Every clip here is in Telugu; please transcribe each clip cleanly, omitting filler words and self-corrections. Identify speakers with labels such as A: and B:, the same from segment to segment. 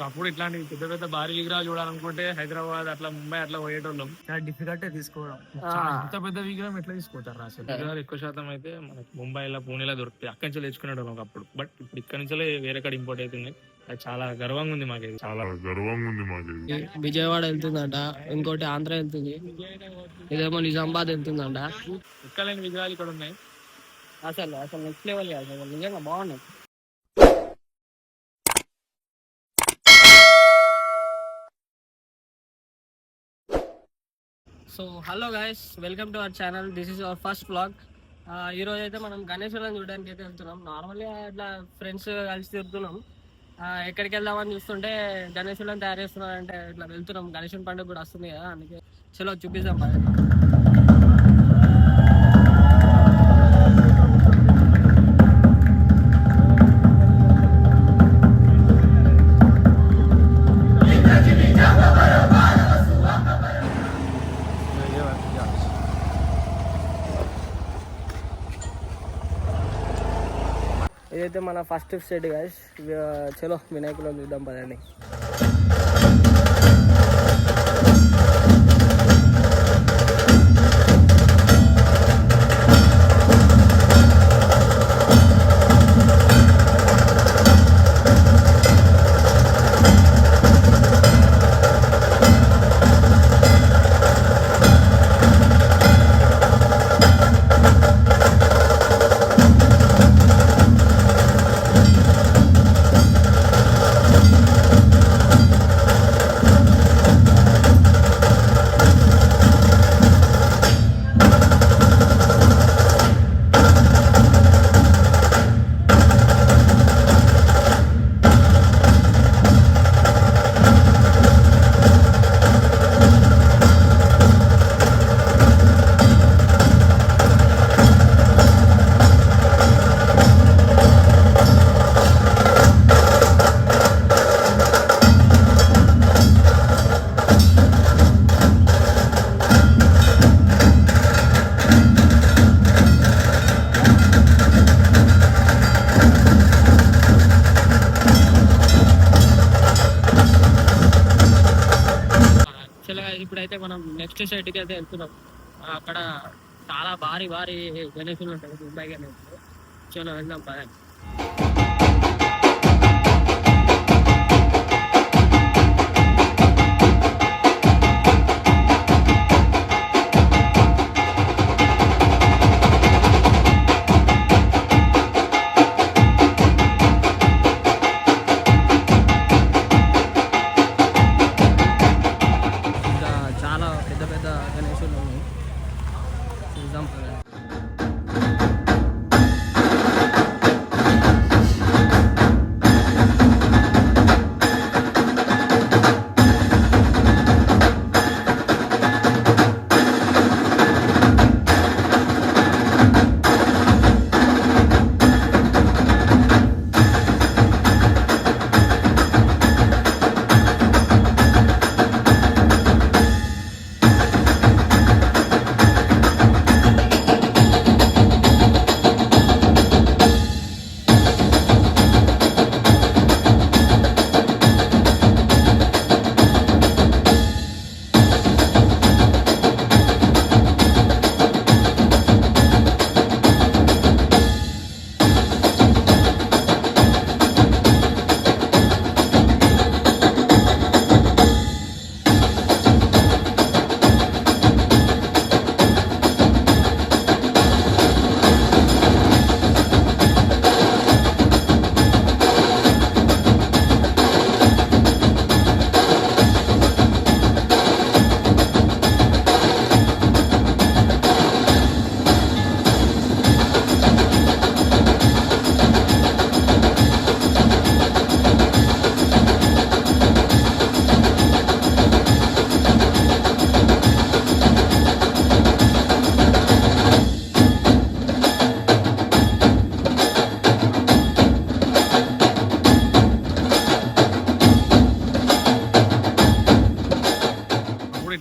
A: అప్పుడు ఇట్లాంటి పెద్ద పెద్ద భారీ విగ్రహాలు చూడాలనుకుంటే హైదరాబాద్ అట్లా ముంబై అట్లా పోయేటోళ్ళం. చాలా డిఫికల్ట్ తీసుకోవడం. ఇంత పెద్ద విగ్రహం ఎట్లా తీసుకుంటారు అసలు? విగ్రహాలు ఎక్కువ శాతం అయితే మనకి ముంబైలో పూణేలో దొరుకుతాయి, అక్కడి నుంచి తెచ్చుకునేటోళ్ళం ఒకప్పుడు. బట్ ఇప్పుడు ఇక్కడ నుంచే వేరే కాడ ఇంపోర్ట్ అవుతుంది. అది చాలా గర్వంగా ఉంది మాకు, చాలా గర్వంగా ఉంది మాకు.
B: విజయవాడ వెళ్తుందంట, ఇంకోటి ఆంధ్ర వెళ్తుంది, ఇదేమో నిజామాబాద్ వెళ్తుందంట.
A: ఎక్కలేని విగ్రహాలు ఇక్కడ ఉన్నాయి
B: అసలు అసలు నెక్స్ట్ లెవెల్ కాదు, నిజంగా బాగున్నాయి. So hello guys, welcome to our channel. This is our first vlog. ఈరోజు అయితే మనం గణేశ్వరం చూడడానికి అయితే వెళ్తున్నాం. నార్మల్గా ఇట్లా ఫ్రెండ్స్ కలిసి తిరుగుతున్నాం. ఎక్కడికి వెళ్దామని చూస్తుంటే గణేశ్వరం తయారు చేస్తున్నారంటే ఇట్లా వెళ్తున్నాం. గణేశుని పండుగ కూడా వస్తుంది కదా, అందుకే చలో చూపిస్తాం. ఇదైతే మన ఫస్ట్ స్టేట్ గైస్. చలో వినాయకులను చూద్దాం పదండి. ఇప్పుడైతే మనం నెక్స్ట్ సైట్కి అయితే వెళ్తున్నాం. అక్కడ చాలా భారీ భారీ గణేశులు ఉంటాయి, ముంబై గణేశులు. చలో వెళ్దాం పదండి.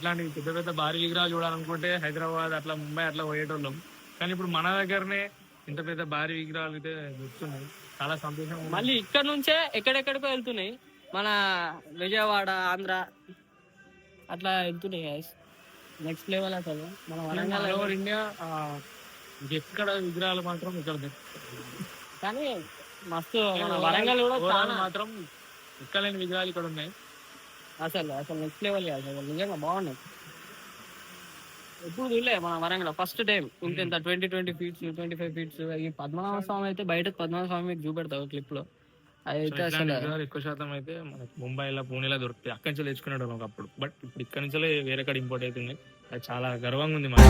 A: ఇట్లాంటి పెద్ద పెద్ద భారీ విగ్రహాలు చూడాలనుకుంటే హైదరాబాద్ అట్లా ముంబై అట్లా పోయేటోళ్ళం. కానీ ఇప్పుడు మన దగ్గరనే ఇంత పెద్ద భారీ విగ్రహాలు అయితే దొరుకుతున్నాయి, చాలా సంతోషం.
B: మళ్ళీ ఇక్కడ నుంచే ఎక్కడెక్కడికో వెళ్తున్నాయి. మన విజయవాడ ఆంధ్ర అట్లా వెళ్తున్నాయి గైస్. నెక్స్ట్ లెవెల్ అసలు మన వరంగల్
A: ఓవర్ ఇండియా ఎక్కడ విగ్రహాలు మాత్రం ఇక్కడ
B: కానీ మస్తు మన వరంగల్ కూడా చాలా
A: మాత్రం ఎక్కలేని విగ్రహాలు ఇక్కడ ఉన్నాయి.
B: అసలు అసలు నెక్స్ట్ లెవెల్ అసలు నిజంగా బాగున్నాయి. ఎప్పుడు చూడలే మన వరంగల్ ఫస్ట్ టైం ఇంత 20 ఫీట్స్ 25 ఫీట్స్. ఈ పద్మనాభ స్వామి అయితే బయట పద్మనాభ స్వామి మీకు చూపెడతావు క్లిప్ లో. అయితే అసలు
A: ఎక్కువ శాతం అయితే మనకి ముంబైలో పూణేలో దొరుకుతాయి. అక్కడి నుంచి తెచ్చుకునేది ఒకప్పుడు. బట్ ఇప్పుడు ఇక్కడ నుంచి వేరే కాడ ఇంపోర్ట్ అవుతున్నాయి. అది చాలా గర్వంగా ఉంది మనకి.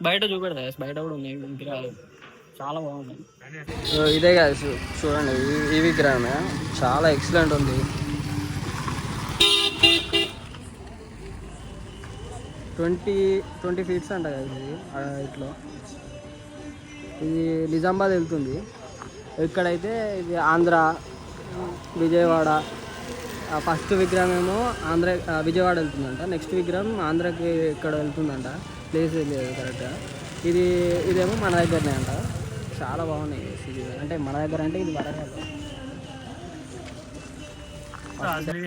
B: బయట చూపెడతా బయట కూడా ఉన్నాయి విగ్రహాలు చాలా బాగున్నాయి. ఇదే కాదు చూడండి ఈ విగ్రహమే చాలా ఎక్సలెంట్ ఉంది. 20 ఫీట్స్ అంట కదా ఇది ఇట్లా. ఇది నిజామాబాద్ వెళ్తుంది. ఇక్కడైతే ఇది ఆంధ్ర విజయవాడ. ఫస్ట్ విగ్రహం ఏమో విజయవాడ వెళ్తుందంట. నెక్స్ట్ విగ్రహం ఆంధ్రాకి ఇక్కడ వెళ్తుందంట. ప్లేస్ లేదు కరెక్ట్గా. ఇదేమో మన దగ్గరనే అంట. చాలా బాగున్నాయి ఇది. అంటే మన దగ్గర అంటే ఇది వరంగల్.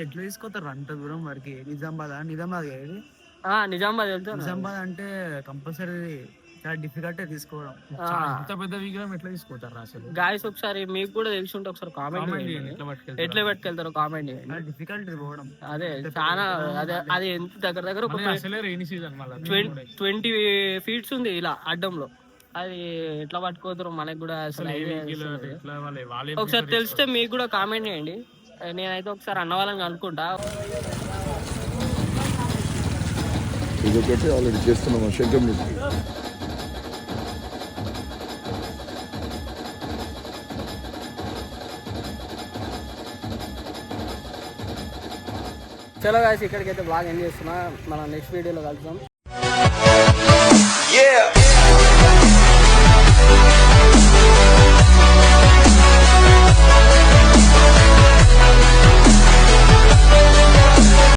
C: ఎట్లా తీసుకొస్తారు అంత దూరం వరకు? నిజామాబాద్ ఇది
B: నిజామాబాద్ వెళ్తాను.
C: నిజామాబాద్ అంటే కంపల్సరీ చాలా డిఫికల్ట్ తీసుకోవడం.
A: ఇంత పెద్ద విగ్రహం ఎట్లా తీసుకుంటారు అసలు?
B: గాయస్ ఒకసారి మీకు కూడా తెలిసి ఉంటే ఒకసారి కామెంట్ చేయండి. ఎట్లా పట్టుకెళ్తారో కామెంట్ చేయండి.
C: డిఫికల్ట్ పోవడం
B: అదే చాలా అది ఎంత దగ్గర
A: అసలే రైనీ సీజన్
B: 20 ఫీట్స్ ఉంది ఇలా అడ్డంలో. అది ఎట్లా పట్టుకోతారు మనకు కూడా అసలు ఒకసారి తెలిస్తే మీకు కూడా కామెంట్ చేయండి. నేనైతే ఒకసారి అన్న వాళ్ళని అనుకుంటా.
D: ఇదొకటి ఆల్రెడీ చేస్తున్నాము శంకర్ మ్యూజిక్.
B: చలో గాయ్స్ ఇక్కడికైతే బ్లాగ్ ఎండ్ చేస్తున్నా. మనం నెక్స్ట్ వీడియోలో కలుద్దాం.